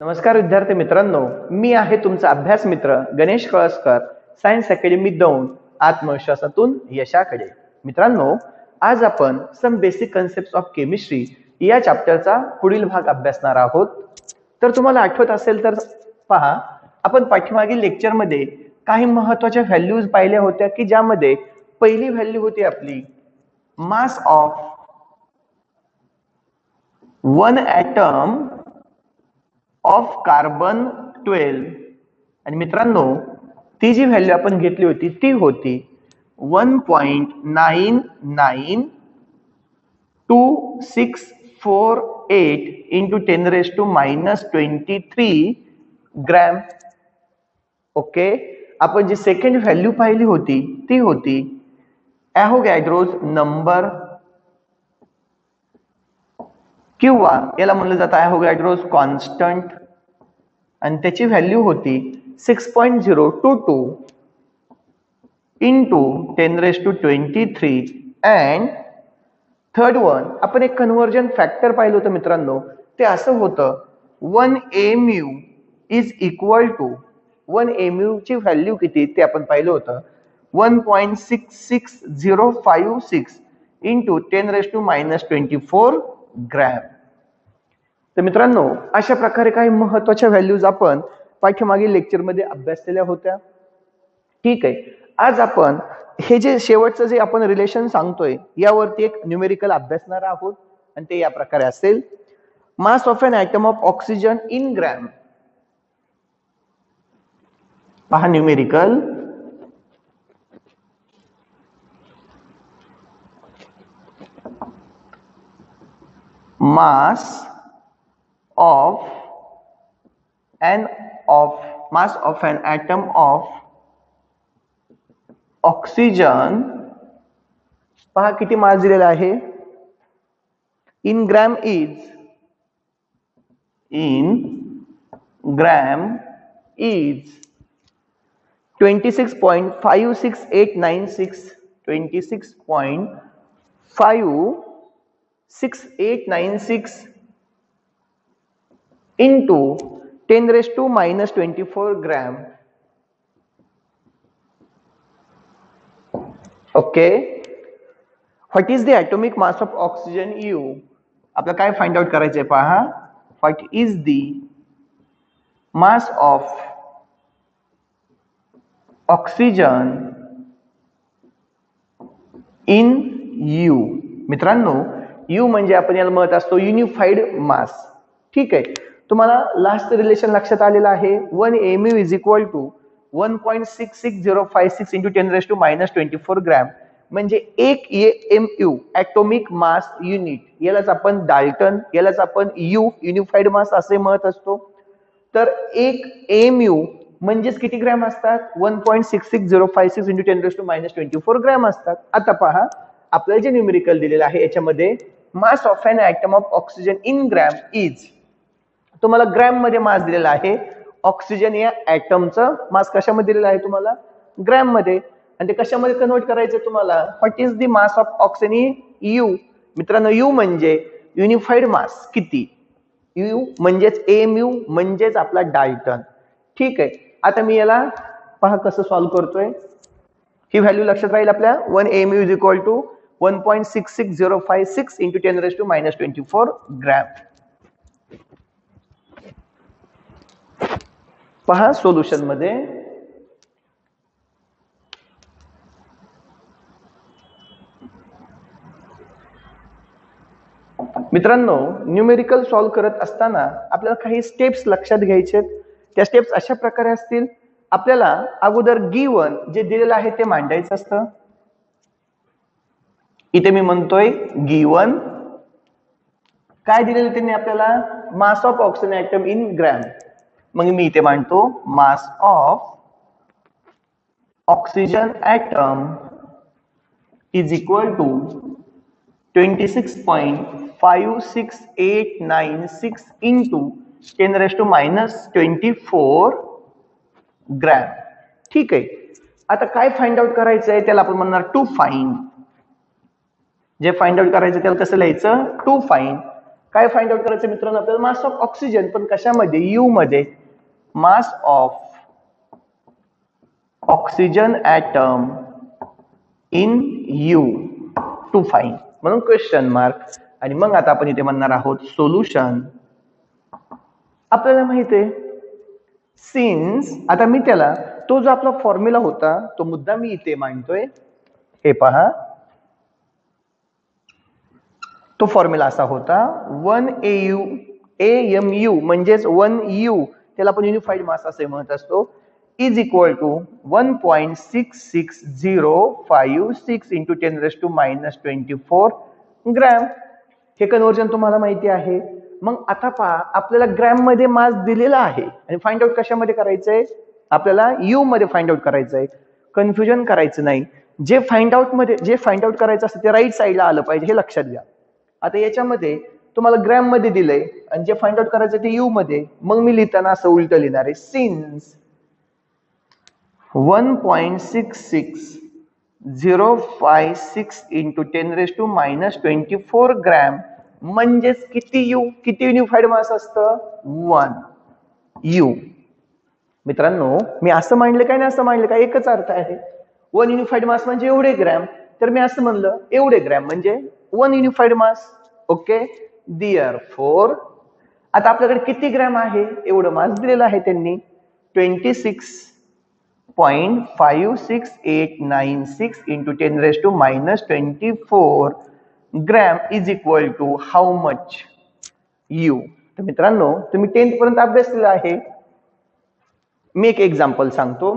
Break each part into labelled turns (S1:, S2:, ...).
S1: नमस्कार विद्यार्थी मित्रांनो, मी आहे तुमचा अभ्यास मित्र गणेश कळसकर, सायन्स अकॅडमी दौंड, आत्मविश्वासातून यशाकडे. मित्रांनो, आज आपण some basic concepts of chemistry या चॅप्टरचा पुढील भाग अभ्यासणार आहोत. तर तुम्हाला आठवत असेल तर पहा, आपण पाठीमागील लेक्चरमध्ये काही महत्त्वाच्या व्हॅल्यूज पाहिल्या होत्या की ज्यामध्ये पहिली व्हॅल्यू होती आपली mass of one atom of carbon 12. आणि मित्रांनो, ती जी व्हॅल्यू आपण घेतली होती ती होती 1.99268 into 10⁻⁻23 ग्रॅम. ओके, आपण जी सेकंड व्हॅल्यू पाहिली होती ती होती ॲव्होगॅड्रोज नंबर किंवा याला म्हणलं जातं ॲव्होगॅड्रोज कॉन्स्टंट, आणि त्याची व्हॅल्यू होती 6.022 into 10⁻23. अँड थर्ड वन आपण एक कन्व्हर्जन फॅक्टर पाहिलं होतं मित्रांनो, ते असं होतं 1 mu is equal to 1 mu ची व्हॅल्यू किती ते आपण पाहिलं होतं 1.66056 into 10⁻⁻24 ग्रॅम. तर मित्रांनो, अशा प्रकारे काही महत्त्वाच्या व्हॅल्यूज आपण पाठीमागील लेक्चरमध्ये अभ्यासलेल्या होत्या. ठीक आहे, आज आपण हे जे शेवटचं जे आपण रिलेशन सांगतोय यावरती एक न्यूमेरिकल अभ्यासणार आहोत, आणि ते या प्रकारे असेल. Mass of an atom of oxygen in gram. पहा numerical. mass of an atom of oxygen. पहा किती मास दिलेला आहे in gram is 26.56896 26.56896 into 10⁻⁻24 gram. Okay, what is the atomic mass of oxygen you. आपल्याला काय फाइंड आउट करायचंय पहा, what is the mass of oxygen in you. मित्रांनो, you म्हणजे आपण याला म्हणत असतो युनिफाईड मास. ठीक आहे, तुम्हाला लास्ट रिलेशन लक्षात आलेलं आहे 1 mu is equal to 1.66056 into 10⁻⁻24 gram, म्हणजे 1 mu ॲटॉमिक मास युनिट. यालाच आपण डाल्टन, यालाच आपण युनिफाईड मास असे म्हणत असतो. तर 1 mu म्हणजेच किती ग्रॅम असतात 1.66056 into 10⁻⁻24 ग्रॅम असतात. आता पहा, आपल्याला जे न्यूमेरिकल दिलेलं आहे याच्यामध्ये mass of an atom of oxygen in gram is, तुम्हाला ग्रॅम मध्ये मास दिलेला आहे. ऑक्सिजन या ॲटमचं मास कशामध्ये दिलेलं आहे तुम्हाला ग्रॅम मध्ये, आणि ते कशामध्ये कन्वर्ट करायचं तुम्हाला. What is the mass of oxygen in you. मित्रांनो, यू म्हणजे युनिफाईड मास किती, यू म्हणजेच mu म्हणजेच आपला डाल्टन. ठीक आहे, आता मी याला पहा कसं सॉल्व्ह करतोय. ही व्हॅल्यू लक्षात राहील आपल्या 1 mu is equal to 1.66056 into 10⁻⁻24 gram. पहा सोल्युशन मध्ये मित्रांनो, न्यूमेरिकल सॉल्व्ह करत असताना आपल्याला काही स्टेप्स लक्षात घ्यायचे. त्या स्टेप्स अशा प्रकारे असतील. आपल्याला अगोदर गिवन जे दिलेलं आहे ते मांडायचं असतं. इथे मी म्हणतोय गिवन काय दिलेलं त्यांनी आपल्याला, mass of oxygen atom in gram. मग मी इथे मांडतो mass of oxygen atom is equal to 26.56896 into 10⁻⁻24 gram. ठीक आहे, आता काय फाइंड आउट करायचंय त्याला आपण म्हणणार टू फाइंड. जे फाइंड आउट करायचं त्याला कसं लिहायचं टू फाइंड. काय फाइंड आउट करायचं मित्रांनो आपल्याला? मास ऑफ ऑक्सिजन, पण कशामध्ये? यू मध्ये. Mass of oxygen atom in u to find, म्हणून क्वेश्चन मार्क. आणि मग आता आपण इथे म्हणणार आहोत सोल्युशन. आपल्याला माहित आहे सिन्स, आता मी त्याला तो जो आपला फॉर्म्युला होता तो मुद्दा मी इथे मांडतोय. हे पहा, तो फॉर्म्युला असा होता 1 AMU म्हणजेच 1U, त्याला आपण युनिफाईड मास असे म्हणत असतो, is equal to 1.66056 into 10⁻⁻24 gram. हे कन्व्हर्जन तुम्हाला माहिती आहे. मग आता पहा, आपल्याला ग्रॅम मध्ये मास दिलेला आहे आणि फाइंड आउट कशामध्ये करायचंय? आपल्याला यू मध्ये फाइंड आउट करायचंय. कन्फ्युजन करायचं नाही. जे फाइंड आउट करायचं असतं ते राईट साईडला आलं पाहिजे, हे लक्षात घ्या. आता याच्यामध्ये तुम्हाला ग्रॅम मध्ये दिलंय आणि जे फाइंड आउट करायचं ते यू मध्ये. मग मी लिहिताना असं उलट लिहिणार आहे, सिन्स 1.66056 इंटू 10⁻⁻24 ग्रॅम म्हणजेच किती यू? किती युनिफाईड मास असतं? 1 यू. मित्रांनो मी असं मांडलं काय नाही असं मांडलं काय? एकच अर्थ आहे. 1 युनिफाईड मास म्हणजे एवढे ग्रॅम, तर मी असं म्हणलं एवढे ग्रॅम म्हणजे 1 युनिफाईड मास. ओके, देअरफॉर आता आपल्याकडे किती ग्रॅम आहे? एवढं मास दिलेलं आहे त्यांनी, 26.56896 into 10⁻⁻24 gram is equal to how much? U. तर मित्रांनो तुम्ही 10th पर्यंत अभ्यास केला आहे. मी एक एक्झाम्पल सांगतो.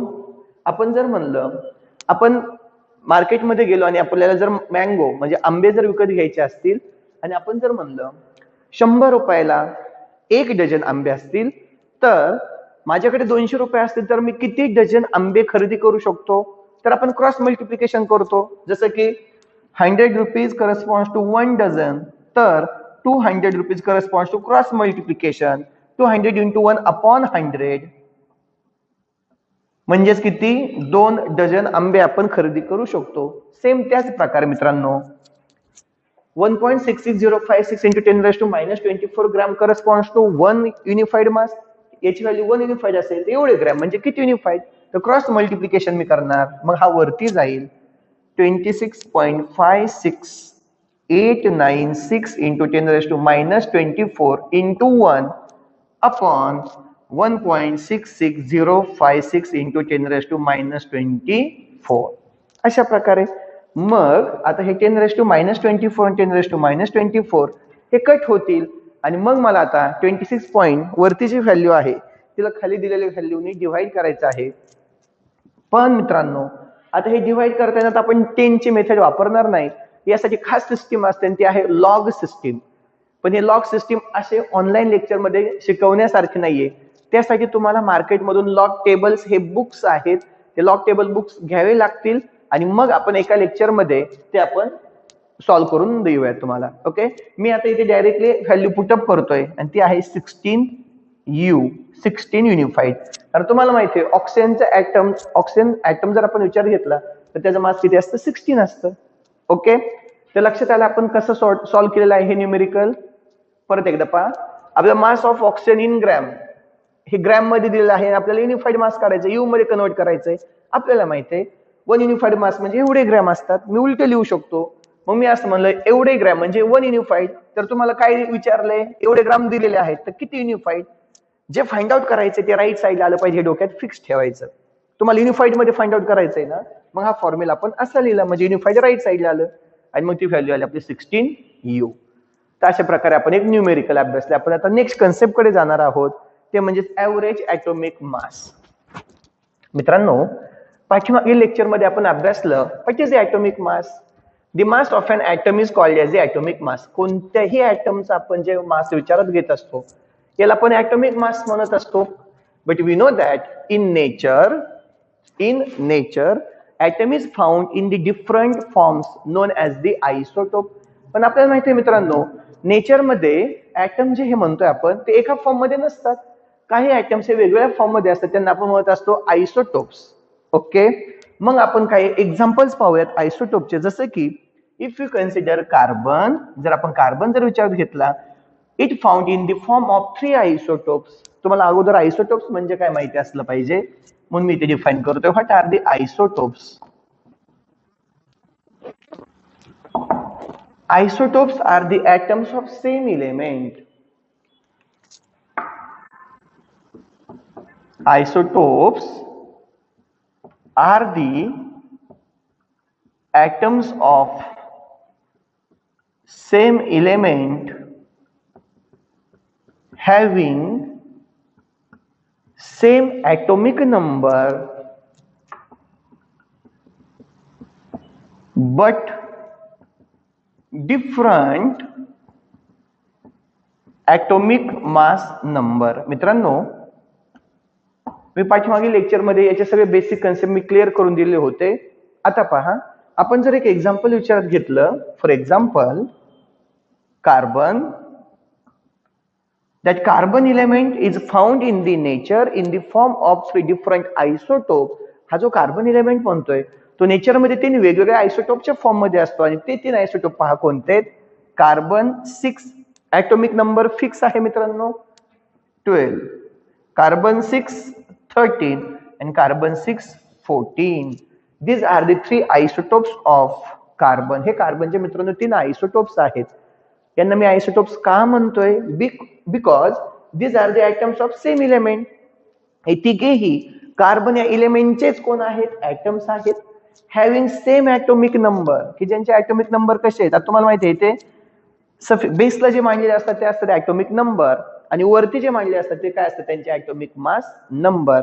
S1: आपण जर म्हणलं, आपण मार्केटमध्ये गेलो आणि आपल्याला जर मँगो म्हणजे आंबे जर विकत घ्यायचे असतील आणि आपण जर म्हणलं 100 रुपयाला 1 डझन आंबे असतील, तर माझ्याकडे 200 रुपये असतील, तर मी किती डझन आंबे खरेदी करू शकतो? तर आपण क्रॉस मल्टिप्लिकेशन करतो. जसं की 100 रुपीज करस्पॉन्ड्स टू 1 डझन, तर 200 rupees corresponds to cross multiplication 200 into 1 upon 100, म्हणजेच किती? 2 डझन आंबे आपण खरेदी करू शकतो. सेम त्याच प्रकारे मित्रांनो 1.66056 into 10⁻⁻24 gram corresponds to 1 unified mass. याची व्हॅल्यू 1 युनिफाईड असेल तर एवढे ग्रॅम म्हणजे किती युनिफाईड? तर क्रॉस मल्टिप्लिकेशन मी करणार, मग हा वरती जाईल 26.56896 इंटू 10⁻⁻24 इंटू 1 अपॉन 1.66056 इंटू 10⁻⁻24. अशा प्रकारे. मग आता हे 10⁻⁻24 आणि 10⁻⁻24 हे कट होतील आणि मग मला आता 26 पॉईंट वरती जी व्हॅल्यू आहे तिला खाली दिलेल्या व्हॅल्यूने डिव्हाइड करायचं आहे. पण मित्रांनो आता हे डिव्हाइड करताना आपण 10 ची मेथड वापरणार नाही. यासाठी खास सिस्टीम असते ती आहे लॉग सिस्टीम. पण हे लॉग सिस्टीम असे ऑनलाईन लेक्चर मध्ये शिकवण्यासारखे नाहीये. त्यासाठी तुम्हाला मार्केटमधून लॉग टेबल्स हे बुक्स आहेत, ते लॉग टेबल बुक्स घ्यावे लागतील आणि मग आपण एका लेक्चर मध्ये ते आपण सॉल्व्ह करून देऊया तुम्हाला. ओके, मी आता इथे डायरेक्टली व्हॅल्यू पुटअप करतोय आणि ती आहे 16 युनिफाईड. कारण तुम्हाला माहिती आहे ऑक्सिजन ऍटम जर आपण विचार घेतला तर त्याचं मास किती असतं? 16 असतं. ओके, तर लक्षात आलं आपण कसं सॉल्व्ह केलेलं आहे हे न्यूमेरिकल. परत एकदा पहा, आपला मास ऑफ ऑक्सिजन इन ग्रॅम हे ग्रॅम मध्ये दिलेलं आहे. आपल्याला युनिफाईड मास काढायचं, यू मध्ये कन्वर्ट करायचंय. आपल्याला माहिती आहे 1 युनिफाईड मास म्हणजे एवढे ग्रॅम असतात. मी उलट लिहू शकतो. मग मी असं म्हणलं एवढे ग्रॅम म्हणजे 1 युनिफाईड. तर तुम्हाला काय विचारलंय? एवढे ग्राम दिलेले आहेत, तर किती युनिफाईड? जे फाइंड आउट करायचे ते राईट साईडला आलं पाहिजे, डोक्यात फिक्स ठेवायचं. तुम्हाला युनिफाईड मध्ये फाइंड आउट करायचंय ना, मग हा फॉर्म्युला आपण असा लिहिला म्हणजे युनिफाईड राईट साईडला आलं आणि मग ती व्हॅल्यू आली आपली 16 यू. तर अशा प्रकारे आपण एक न्यूमेरिकल अभ्यासले. आपण आता नेक्स्ट कन्सेप्ट कडे जाणार आहोत, ते म्हणजे ऍव्हरेज ॲटॉमिक मास. मित्रांनो पाठीमागील लेक्चर मध्ये आपण अभ्यासलं what is atomic mass. The mass of an atom is called as atomic mass. कोणत्याही ॲटमचा आपण जे मास विचारात घेत असतो याला आपण ॲटॉमिक मास म्हणत असतो. But we know that in nature atom is found in the different forms known as the isotope. पण आपल्याला माहिती आहे मित्रांनो नेचरमध्ये ॲटम जे हे म्हणतोय आपण ते एका फॉर्म मध्ये नसतात. काही ॲटम्स हे वेगवेगळ्या फॉर्म मध्ये असतात, त्यांना आपण म्हणत असतो आयसोटोप्स. ओके, मग आपण काही एक्झाम्पल्स पाहूयात आयसोटोपचे. जसं की इफ यू कन्सिडर कार्बन, जर आपण कार्बन जर विचारात घेतला, it found in the form of 3 isotopes. तुम्हाला अगोदर आयसोटोप्स म्हणजे काय माहिती असलं पाहिजे, म्हणून मी ते डिफाइन करतोय. What are the isotopes? Isotopes are the atoms of same element. Isotopes are the atoms of same element having same atomic number but different atomic mass number. मित्रांनो, मी पाठीमागील लेक्चर मध्ये याचे सगळे बेसिक कन्सेप्ट मी clear करून दिले होते. आता पहा, आपण जर एक एक्झाम्पल विचारात घेतलं, for example carbon, that carbon element is found in the nature in the form of 3 different isotopes. हा जो कार्बन एलिमेंट म्हणतोय तो नेचर मध्ये 3 वेगवेगळ्या आयसोटोपच्या फॉर्म मध्ये असतो आणि ते 3 आयसोटोप पहा कोणते आहेत. कार्बन 6 ॲटॉमिक नंबर फिक्स आहे मित्रांनो 12, carbon 6 13 and carbon 6 14. These are the 3 isotopes of carbon. हे कार्बनचे मित्रांनो 3 आयसोटोप्स आहेत. यांना मी आयसोटोप्स का म्हणतोय? Because these are the atoms of same element. हे तिघेही कार्बन या एलिमेंटचेच कोण आहेत? ॲटम्स आहेत. हॅव्हिंग सेम ॲटॉमिक नंबर, की ज्यांचे ॲटॉमिक नंबर कसे आहेत आता तुम्हाला माहिती आहे. ते बेसला जे मांडलेले असतात ते असतात ॲटॉमिक नंबर आणि वरती जे मांडले असतात ते काय असतात? त्यांचे atomic mass number.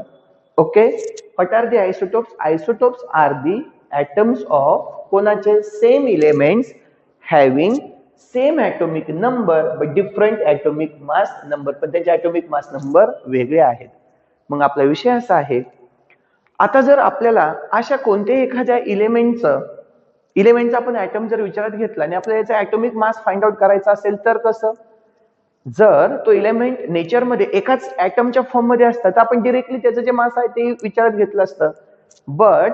S1: Okay, what are the isotopes? Isotopes are the atoms of कोणाचे? Same elements having same atomic number but different atomic mass number. पण त्यांचे ॲटॉमिक मास नंबर वेगळे आहेत. मग आपला विषय असा आहे, आता जर आपल्याला अशा कोणत्याही एखाद्या इलेमेंटचा आपण ॲटम जर विचारात घेतला आणि आपल्याला याचा ॲटॉमिक मास फाइंड आउट करायचा असेल तर कसं? जर तो इलेमेंट नेचरमध्ये एकाच ॲटमच्या फॉर्म मध्ये असतं तर आपण डिरेक्टली त्याचं जे मास आहे ते विचारात घेतलं असतं. But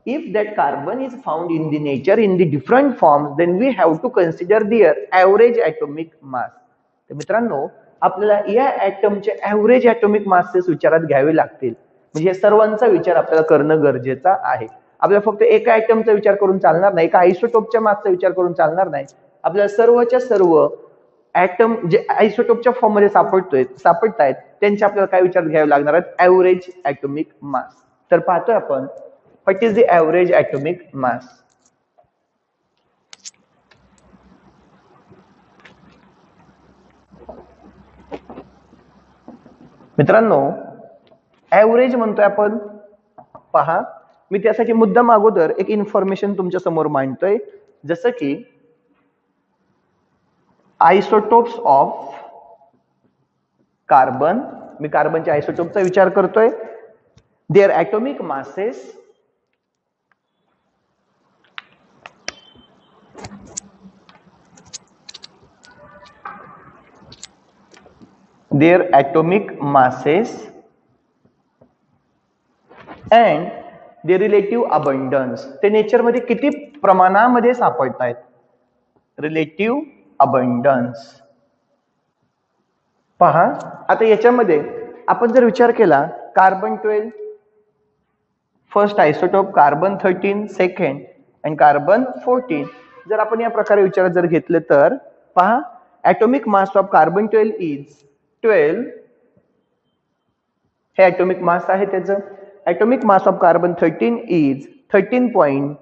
S1: if that carbon is found in the nature in the different forms, then we have to consider their average atomic mass. तर मित्रांनो, आपल्याला या ॲटमचे ॲव्हरेज ॲटॉमिक मासेस विचारात घ्यावे लागतील. म्हणजे सर्वांचा विचार आपल्याला करणं गरजेचं आहे. आपल्याला फक्त एका ॲटमचा विचार करून चालणार नाही, एका आयसोटोपच्या मासचा विचार करून चालणार नाही. आपल्याला सर्वच्या सर्व ॲटम जे आयसोटोपच्या फॉर्म मध्ये सापडतायत त्यांचे आपल्याला काय विचारात घ्यावे लागणार आहेत? ॲव्हरेज ॲटॉमिक मास. तर पाहतोय आपण, what is the average atomic mass? मित्रांनो, ॲव्हरेज म्हणतोय आपण. पहा, मी त्यासाठी मुद्दाम अगोदर एक इन्फॉर्मेशन तुमच्या समोर मांडतोय, जसं की आयसोटोप्स ऑफ कार्बन. मी कार्बनच्या आयसोटोपचा विचार करतोय. Their atomic masses their atomic masses and their relative abundance. ते नेचर मध्ये किती प्रमाणामध्ये सापडतायत? Relative abundance. पहा, आता याच्यामध्ये आपण जर विचार केला, carbon 12 first isotope, carbon 13 second आणि कार्बन 14. जर आपण या प्रकारे विचारात जर घेतले तर पहा, atomic mass of carbon 12 is 12. हे ॲटॉमिक मास आहे त्याचं. Atomic mass of carbon 13 is 13.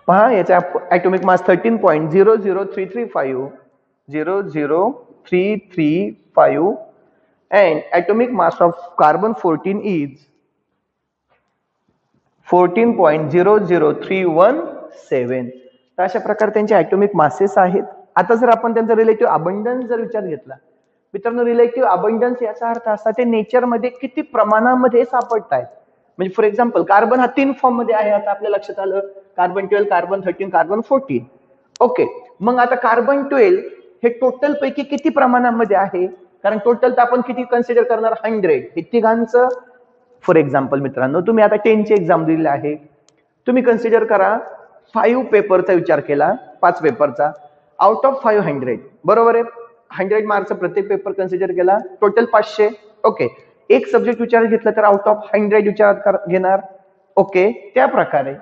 S1: पहा, याचा atomic mass 13.00335 00335 and atomic mass of carbon 14 is 14.00317. तर अशा प्रकारे त्यांचे ॲटॉमिक मासेस आहेत. आता जर आपण त्यांचा रिलेटिव्ह अबंडन्स जर विचार घेतला, मित्रांनो, रिलेटिव्ह अबंडन्स याचा अर्थ असा ते नेचर मध्ये किती प्रमाणामध्ये सापडतायत. म्हणजे फॉर एक्झाम्पल कार्बन हा 3 फॉर्म मध्ये आहे. आता आपल्या लक्षात आलं, कार्बन 12, कार्बन 13, कार्बन 14. ओके, मग आता कार्बन 12 हे टोटल पैकी किती प्रमाणामध्ये आहे? कारण टोटल तर आपण किती कन्सिडर करणार? 100. हे तिघांचं फॉर एक्झाम्पल मित्रांनो, तुम्ही आता 10 ची एक्झाम दिलेली आहे, तुम्ही कन्सिडर करा 5 पेपरचा विचार केला, 5 पेपरचा, आउट ऑफ 500, बरोबर आहे. 100 मार्क्सचा प्रत्येक पेपर कन्सिडर केला, टोटल 500. ओके, एक सब्जेक्ट विचारात घेतला तर आउट ऑफ 100 विचारात घेणार. ओके, त्या प्रकारे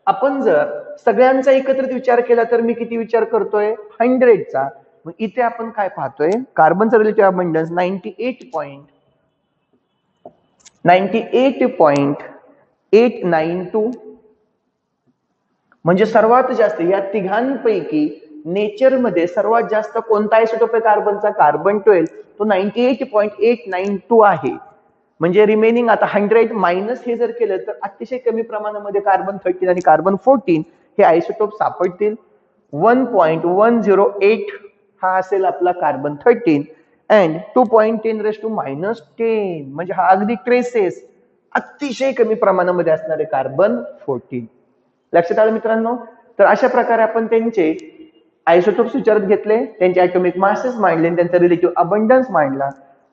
S1: आपण जर सगळ्यांचा एकत्रित विचार केला तर मी किती विचार करतोय? 100चा. मग इथे आपण काय पाहतोय? कार्बनचा रिलेटिव्ह अबंडन्स 98.892, म्हणजे सर्वात जास्त या तिघांपैकी नेचरमध्ये सर्वात जास्त कोणता आयसोटोप आहे कार्बनचा? कार्बन 12, तो 98.892 आहे. म्हणजे रिमेनिंग आता 100 मायनस हे जर केलं तर अतिशय कमी प्रमाणामध्ये कार्बन 13 आणि कार्बन 14 हे आयसोटोप सापडतील. 1.108 हा असेल आपला कार्बन 13 अँड 2.10⁻⁻10 म्हणजे हा अगदी ट्रेसेस अतिशय कमी प्रमाणामध्ये असणारे कार्बन 14. लक्षात आलं मित्रांनो? तर अशा प्रकारे आपण त्यांचे आयसोटोप्स विचारात घेतले, त्यांचे ॲटॉमिक मासेस मांडले, त्यांचा रिलेटिव्ह अबंडन्स मांडला.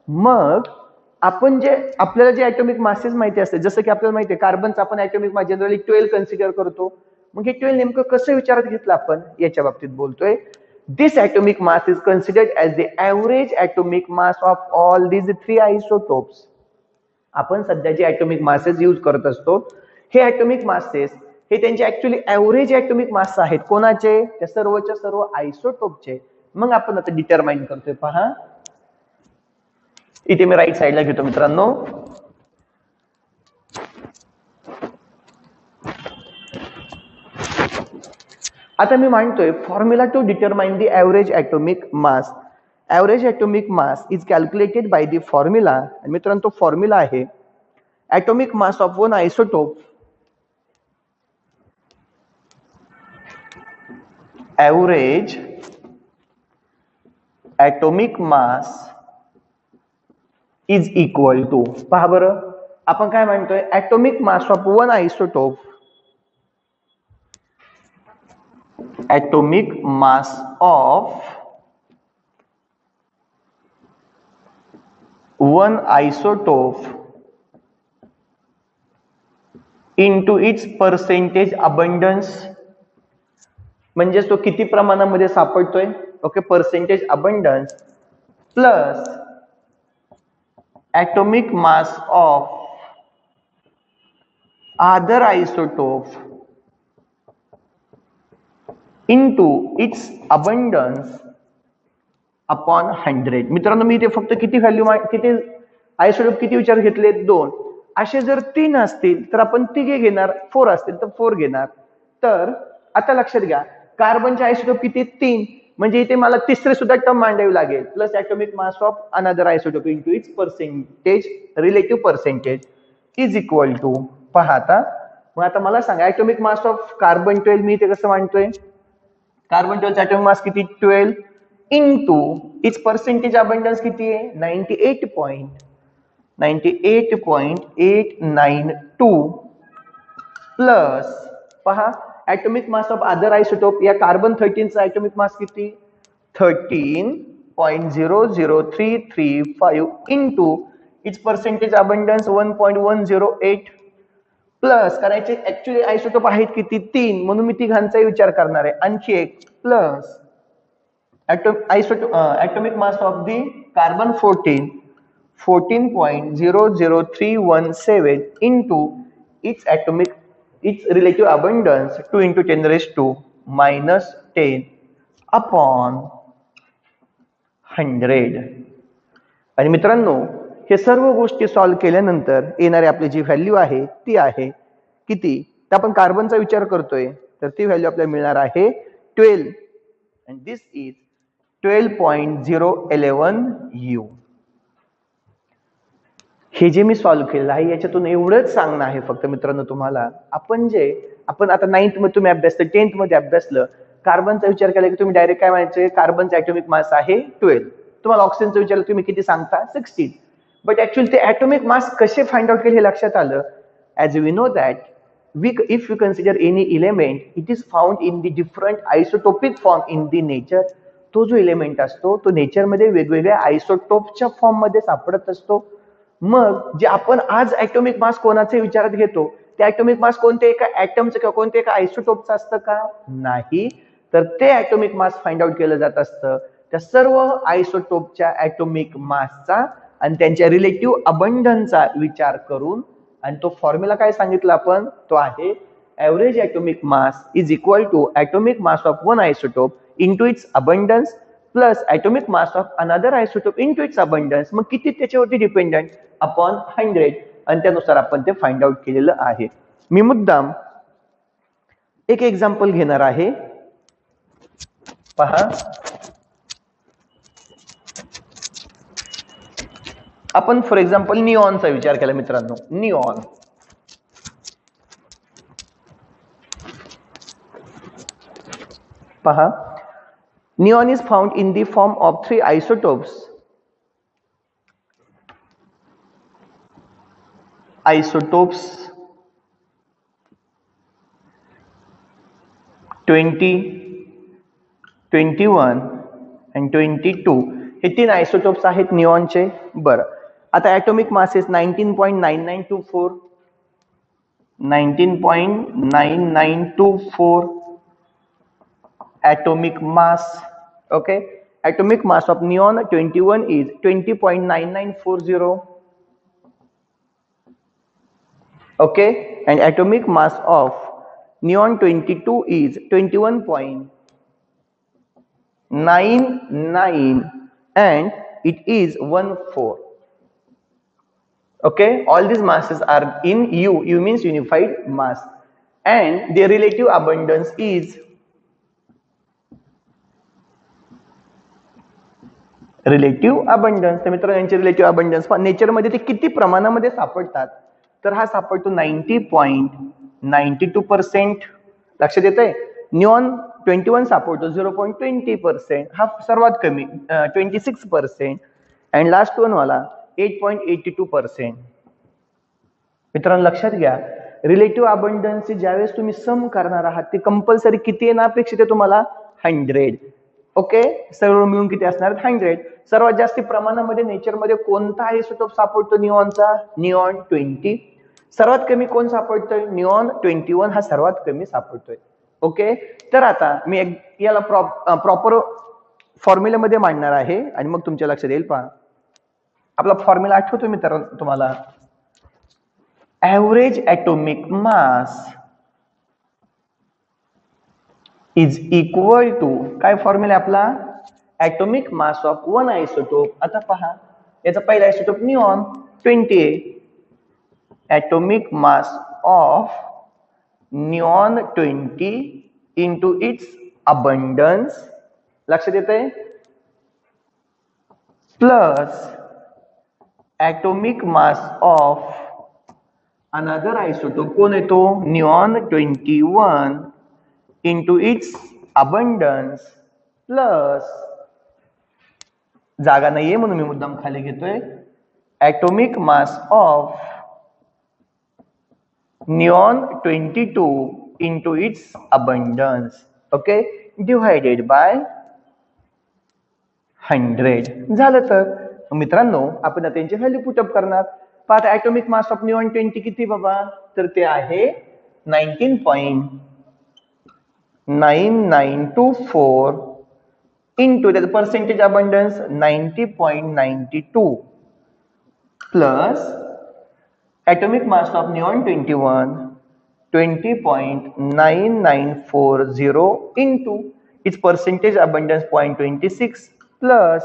S1: मग आपण जे आपल्याला जे ॲटॉमिक मासेस माहिती असते, जसं की आपल्याला माहिती आहे कार्बनचा आपण ॲटॉमिक मास जनरली 12 कन्सिडर करतो. मग हे 12 नेमकं कसं विचारात घेतलं आपण याच्या बाबतीत बोलतोय. This atomic mass is considered as the average atomic mass of all these 3 isotopes. आपण सध्या जे ॲटॉमिक मासेस यूज करत असतो हे ॲटॉमिक मासेस हे त्यांचे ऍक्च्युअली ॲव्हरेज ॲटॉमिक मास आहेत. कोणाचे? त्या सर्वच्या सर्व आयसोटोपचे. मग आपण आता डिटरमाइन करतोय. पहा इथे मी राईट साईडला घेतो मित्रांनो. आता मी मांडतोय formula to determine the average atomic mass. Average atomic mass is calculated by the formula. आणि मित्रांनो तो फॉर्म्युला आहे atomic mass of one isotope average atomic mass is equal to. पहा बरं आपण काय म्हणतोय? atomic mass of one isotope, atomic mass of one isotope into its percentage abundance. म्हणजे तो किती प्रमाणामध्ये सापडतोय? Okay, percentage abundance plus atomic mass of other isotope into its abundance upon 100. मित्रांनो मी इथे फक्त किती व्हॅल्यू किती आयसोटोप किती विचार घेतले? 2. असे जर 3 असतील तर आपण तिघे घेणार, 4 असतील तर 4 घेणार. तर आता लक्षात घ्या कार्बनचे आयसोटोप किती? 3. म्हणजे इथे मला तिसरे सुद्धा टर्म मांडावी लागेल plus atomic mass of another isotope into its percentage relative percentage is equal to. पहा आता मग आता मला सांगा ॲटॉमिक मास ऑफ कार्बन 12 मी इथे कसं मांडतोय? कार्बन 12 चा ॲटॉमिक मास किती? 12 इनटू इट्स पर्सेंटेज अबंडन्स किती आहे? 98.892 प्लस पहा atomic mass of other isotope या कार्बन 13 चा ॲटॉमिक मास किती? 13.00335 into its percentage abundance 1.108 plus करायचे ऍक्च्युअली आयसोटोप आहेत किती? 3. म्हणून मी तिघांचाही विचार करणार आहे. आणखी एक plus atomic mass of the carbon 14.00317 into its relative abundance 2 into 10 raised to minus 10 upon 100. आणि मित्रांनो हे सर्व गोष्टी सॉल्व्ह केल्यानंतर येणारी आपली जी व्हॅल्यू आहे ती आहे किती? तर आपण कार्बनचा विचार करतोय तर ती व्हॅल्यू आपल्याला मिळणार आहे 12 and this is 12.011 U. हे जे मी सॉल्व्ह केलेलं आहे याच्यातून एवढंच सांगणं आहे फक्त मित्रांनो तुम्हाला, आपण आता 9th मध्ये तुम्ही अभ्यासलं, 10th मध्ये अभ्यासलं, कार्बनचा विचार केला की तुम्ही डायरेक्ट काय म्हणायचे? कार्बनचा ॲटॉमिक मास आहे 12. तुम्हाला ऑक्सिजनचा विचारलं तुम्ही किती सांगता? 16. बट ऍक्च्युअली ते ॲटॉमिक मास कसे फाइंड आउट केले हे लक्षात आलं. As we know that if you consider any element, it is found in the different isotopic form in the nature. तो जो एलिमेंट असतो तो नेचर मध्ये वेगवेगळ्या आयसोटोपच्या फॉर्म मध्ये सापडत असतो. मग जे आपण आज ॲटॉमिक मास कोणाचे विचारात घेतो ते ॲटॉमिक मास कोणते एका ॲटमचं किंवा कोणते एका आयसोटोपचं असतं का? नाही, तर ते ऍटोमिक मास फाइंड आउट केलं जात असतं त्या सर्व आयसोटोपच्या ऍटोमिक मासचा आणि त्यांच्या रिलेटिव्ह अबंडन्सचा विचार करून. आणि तो फॉर्म्युला काय सांगितला आपण, तो आहे average atomic mass is equal to atomic mass of one isotope into its abundance plus atomic mass of another isotope into its abundance. मग किती त्याच्यावरती डिपेंडंट, अपॉन 100. आणि त्यानुसार आपण ते फाइंड आउट केलेलं आहे. मी मुद्दाम एक एक्झाम्पल घेणार आहे, पहा. आपण फॉर एक्झाम्पल निऑनचा विचार केला मित्रांनो. निऑन पहा, neon is found in the form of 3 isotopes. Isotopes 20, 21 and 22 हे 3 आयसोटोप्स आहेत निऑनचे. बरं, आता atomic masses 19.9924, 19.9924 atomic mass. Okay, atomic mass of neon 21 is 20.9940. Okay, and atomic mass of neon 22 is 21.99 and it is 14. Okay, all these masses are in U. U means unified mass, and their relative abundance is relative abundance. तर मित्रांनो यांचे relative abundance nature मध्ये ते किती प्रमाणामध्ये सापडतात, तर हा सापडतो 90.92%. लक्षात येतंय. निऑन 21 सापडतो 0.20%, हा सर्वात कमी 26%, अँड लास्ट वन वाला 8.82%. मित्रांनो लक्षात घ्या, रिलेटिव्ह अबंडन्स ज्यावेळेस तुम्ही सम करणार आहात ते कंपल्सरी किती येणं अपेक्षित आहे तुम्हाला, 100. ओके, सर्व मिळून किती असणार, 100. सर्वात जास्त प्रमाणामध्ये नेचरमध्ये कोणता आयसोटोप सापडतो निऑनचा, निऑन 20. सर्वात कमी कोण सापडतोय, निऑन 21 हा सर्वात कमी सापडतोय. ओके, तर आता मी याला प्रॉपर फॉर्म्युल्यामध्ये मांडणार आहे आणि मग तुमच्या लक्षात येईल. पहा, आपला फॉर्म्युला आठवतो मित्रांनो तुम्हाला, average atomic mass is equal to, काय फॉर्म्युला आपला, atomic mass of one isotope. आता पहा, याचा पहिला आयसोटोप निऑन 20 आहे. Atomic mass of neon 20 into its abundance, लक्षात येतंय, plus atomic mass of another isotope, कोण येतो, neon 21 into its abundance, plus, जागा नाहीये म्हणून मी मुद्दाम खाली घेतोय, atomic mass of neon 22 into its abundance. Okay, divided by 100. झालं. तर मित्रांनो आपण आता त्यांची व्हॅल्यू पुटअप करणार. पाहता ऍटोमिक मास ऑफ निऑन 20 किती बाबा, तर ते आहे 19.9924 इंटू त्याचं percentage abundance 90.92 plus atomic mass of neon 21 20.9940 into its percentage abundance 0.26 plus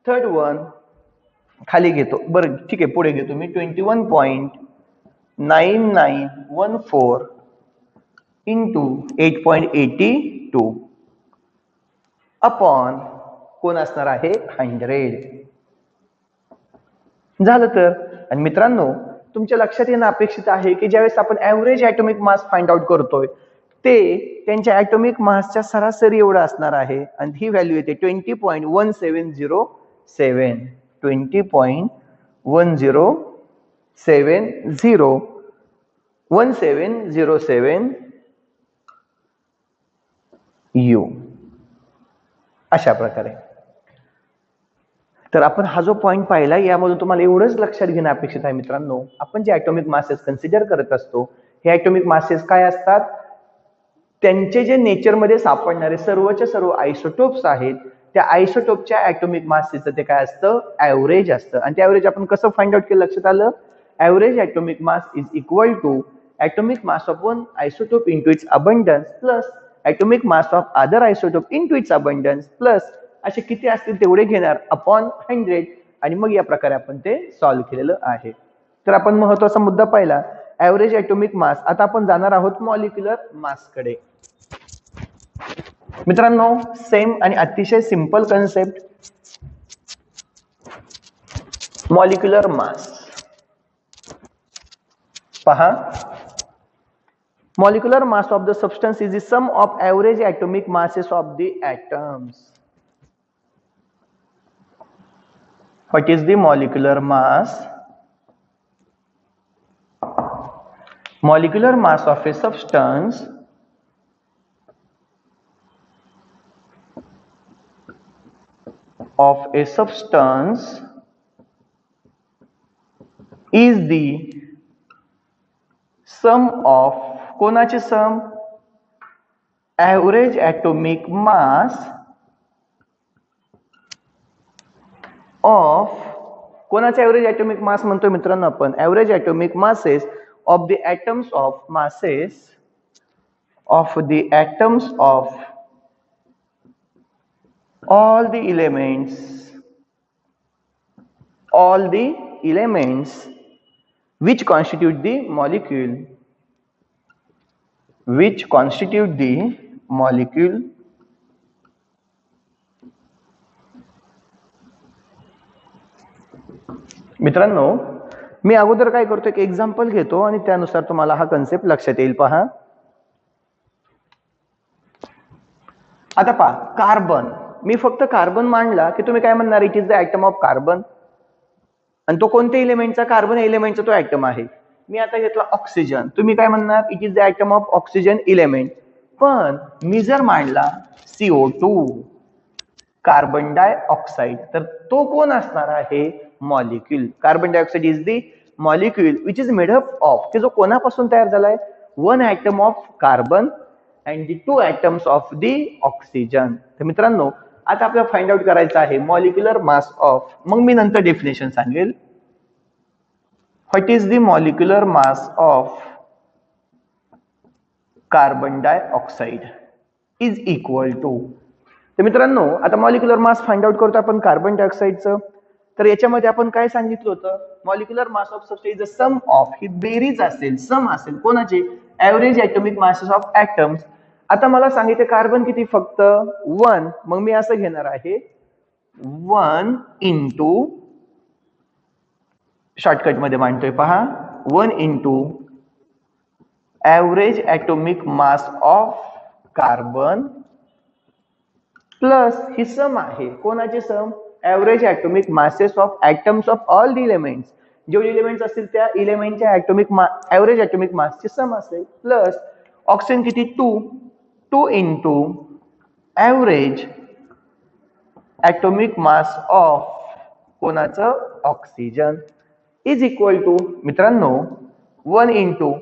S1: third one खाली घेतो, बरं ठीक आहे पुढे घेतो मी 21.9914 into 8.82 अपॉन कोण असणार आहे 100. झालं. तर आणि मित्रांनो तुमच्या लक्षात येणं अपेक्षित आहे की ज्यावेळेस आपण ऍव्हरेज ऍटोमिक मास फाइंड आउट करतोय ते त्यांच्या ऍटोमिक मासच्या सरासरी एवढं असणार आहे आणि ही व्हॅल्यू येते 20.1707 20.1707 U अशा प्रकारे. तर आपण हा जो पॉइंट पाहिला यामधून तुम्हाला एवढंच लक्षात घेणं अपेक्षित आहे मित्रांनो, आपण जे ऍटोमिक मासेस कन्सिडर करत असतो हे ऍटोमिक मासेस काय असतात, त्यांचे जे नेचरमध्ये सापडणारे सर्वच्या सर्व आयसोटोप्स आहेत, त्या आयसोटोपच्या ॲटॉमिक मासचं ते काय असतं, ॲव्हरेज असतं. आणि ते ॲव्हरेज आपण कसं फाइंड आउट केलं लक्षात आलं? Average atomic mass is equal to atomic mass of one isotope into its abundance plus atomic mass of other isotope into its abundance plus असे किती असतील तेवढे घेणार अपॉन 100 आणि मग या प्रकारे आपण ते सॉल्व्ह केलेलं आहे. तर आपण महत्वाचा मुद्दा पाहिला ॲव्हरेज ॲटॉमिक मास. आता आपण जाणार आहोत मॉलिक्युलर मासकडे. मित्रांनो सेम आणि अतिशय सिंपल कन्सेप्ट, मॉलिक्युलर मास पहा. Molecular mass of the substance is the sum of average atomic masses of the atoms. What is the molecular mass? Molecular mass of a substance is the sum of कोणाचे sum? Average atomic mass of कोणाचे average atomic mass म्हणतोय मित्रांनो आपण? Average atomic masses of the atoms of masses of the atoms of all the elements which constitute the molecule मित्रांनो मी अगोदर काय करतो एक एक्झाम्पल घेतो आणि त्यानुसार तुम्हाला हा कन्सेप्ट लक्षात येईल. पहा आता पहा कार्बन, मी फक्त कार्बन मांडला की तुम्ही काय म्हणणार? It is the atom of carbon. आणि तो कोणत्या एलिमेंटचा? कार्बन एलिमेंटचा तो ॲटम आहे. मी आता घेतला ऑक्सिजन, तुम्ही काय म्हणणार? It is the atom of oxygen element. पण मी जर मांडला CO2 कार्बन डायऑक्साइड, तर तो कोण असणार आहे? Molecule. Carbon dioxide is the molecule which is made up of, की जो कोणापासून तयार झालाय? One atom of carbon and the two atoms of the oxygen. तर मित्रांनो आता आपल्याला फाइंड आउट करायचं आहे मॉलिक्युलर मास ऑफ, मग मी नंतर डेफिनेशन सांगेल. What is the molecular mass of carbon dioxide is equal to. तर मित्रांनो आता मॉलिक्युलर मास फाइंड आउट करतो आपण कार्बन डायऑक्साइडचं. तर याच्यामध्ये आपण काय सांगितलं होतं? Molecular mass of substance is the sum of, ही बेरीज असेल, सम असेल कोणाचे? Average atomic masses of atoms. आता मला सांगितलं कार्बन किती? फक्त 1. मग मी असं घेणार आहे 1 इंटू, शॉर्टकट मध्ये मांडतोय पहा, 1 into average atomic mass of carbon plus ही सम आहे कोणाची सम? Average atomic masses of atoms of all the elements. जेवढे एलिमेंट्स असतील त्या एलिमेंटच्या ॲव्हरेज ॲटॉमिक मासची सम असेल प्लस ऑक्सिजन किती? 2 into average atomic mass of कोणाचं? Oxygen is equal to. मित्रांनो 1 इंटू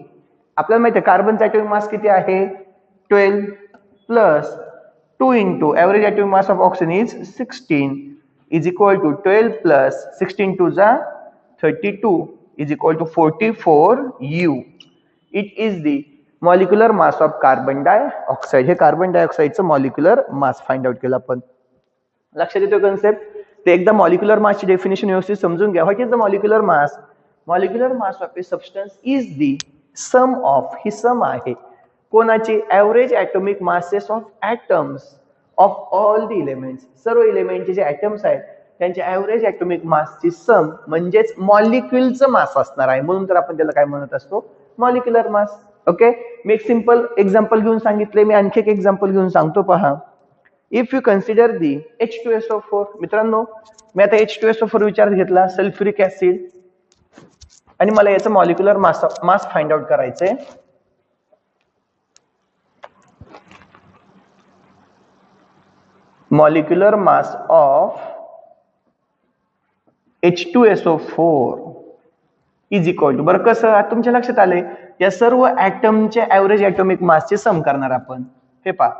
S1: आपल्याला माहिती आहे कार्बनचा ॲटॉमिक मास किती आहे? 12 plus 2 into average atomic mass of oxygen is 16 is equal to 12 plus 16 to जा 32 is equal to 44 U. It is the molecular mass of carbon dioxide. हे carbon डायऑक्साइडचं molecular mass find out केलं आपण. लक्षात येतो concept? ते एकदा molecular मासची definition व्यवस्थित समजून घ्या. What is the molecular mass? Molecular mass of a substance is the sum of, ही सम आहे कोणाची? Average atomic masses of atoms of all the elements. सर्व एलिमेंटचे जे ॲटम्स आहेत त्यांच्या ॲव्हरेज ॲटॉमिक मासची सम म्हणजेच मॉलिक्युलचं मास असणार आहे. म्हणून तर आपण त्याला काय म्हणत असतो? Molecular mass. ओके, मी एक सिंपल एक्झाम्पल घेऊन सांगितले, मी आणखी एक एक्झाम्पल घेऊन सांगतो. पहा, if you consider the H2SO4. मित्रांनो मी आता H2SO4 विचारात घेतला, सल्फ्युरिक ऍसिड, आणि मला याचं मॉलिक्युलर मास फाइंड आउट करायचंय. Molecular mass of H2SO4 is equal to, बरं कसं आता तुमच्या लक्षात आलंय, या सर्व ऍटमचे ऍव्हरेज ऍटॉमिक मासचे सम करणार आपण. हे पहा,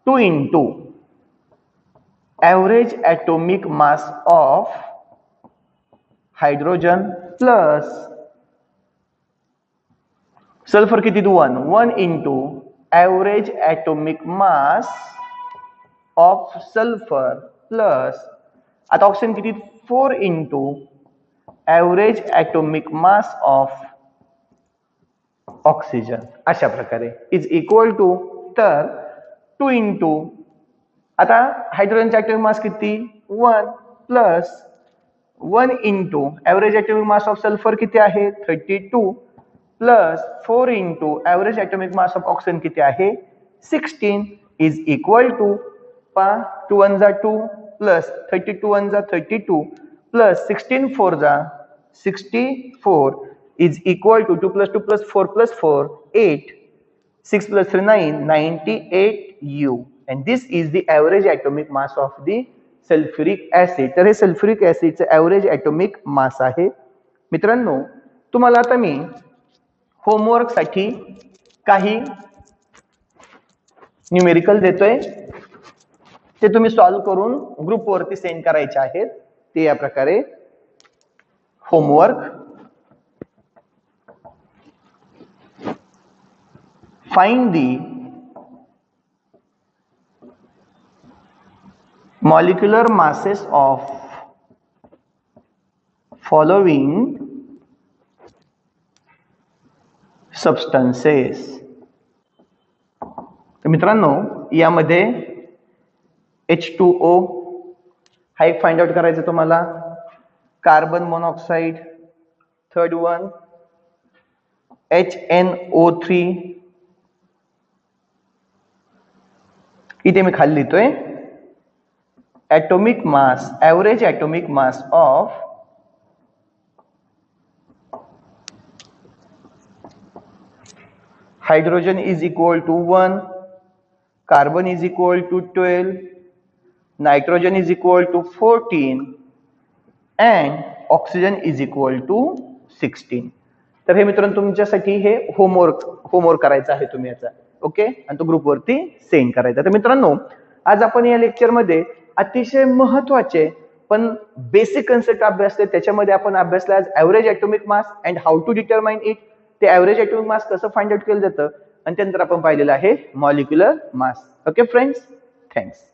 S1: 2 into average atomic mass of hydrogen plus sulphur किती, 1 into average atomic mass of sulphur plus आता ऑक्सिजन किती, 4 into average atomic mass of oxygen. अशा प्रकारे इज इक्वल टू, तर 2 इंटू आता हायड्रोजनचा ऍटॉमिक मास किती, 1 plus 1 into average atomic mass of sulphur किती आहे, 32 plus 4 into average atomic mass of oxygen किती आहे, 16 इज इक्वल टू 2 1 जा 2 प्लस 32 1 जा 32 प्लस 16 4 जा 64 is equal to 2 plus 2 plus 4 plus 4 8 6 plus 3 9 98 U, and this is the average atomic mass of the sulfuric acid. तर हे sulphuric ऍसिडचं average atomic mass आहे. मित्रांनो, तुम्हाला आता मी होमवर्क साठी काही न्यूमेरिकल देतोय, ते तुम्ही सॉल्व्ह करून ग्रुपवरती सेंड करायचे आहेत. ते या प्रकारे homework, find the molecular masses of following substances. मित्रांनो, यामध्ये H2O हा एक फाइंड आउट करायचा तुम्हाला, carbon monoxide, third one HNO3, इथे मी खाली लिहितोय atomic mass, average atomic mass of hydrogen is equal to 1, carbon is equal to 12, nitrogen is equal to 14 and oxygen is equal to 16. तर हे मित्रांनो तुमच्यासाठी हे होमवर्क करायचं आहे तुम्ही याचा, ओके, आणि तो ग्रुपवरती सेंड करायचा. तर मित्रांनो, आज आपण या लेक्चरमध्ये अतिशय महत्वाचे पण बेसिक कन्सेप्ट अभ्यासले. त्याच्यामध्ये आपण अभ्यासला आज average atomic mass and how to determine it, ते ॲव्हरेज ॲटॉमिक मास कसं फाइंड आउट केलं जातं, आणि त्यानंतर आपण पाहिलेलं आहे molecular mass. Okay friends, thanks.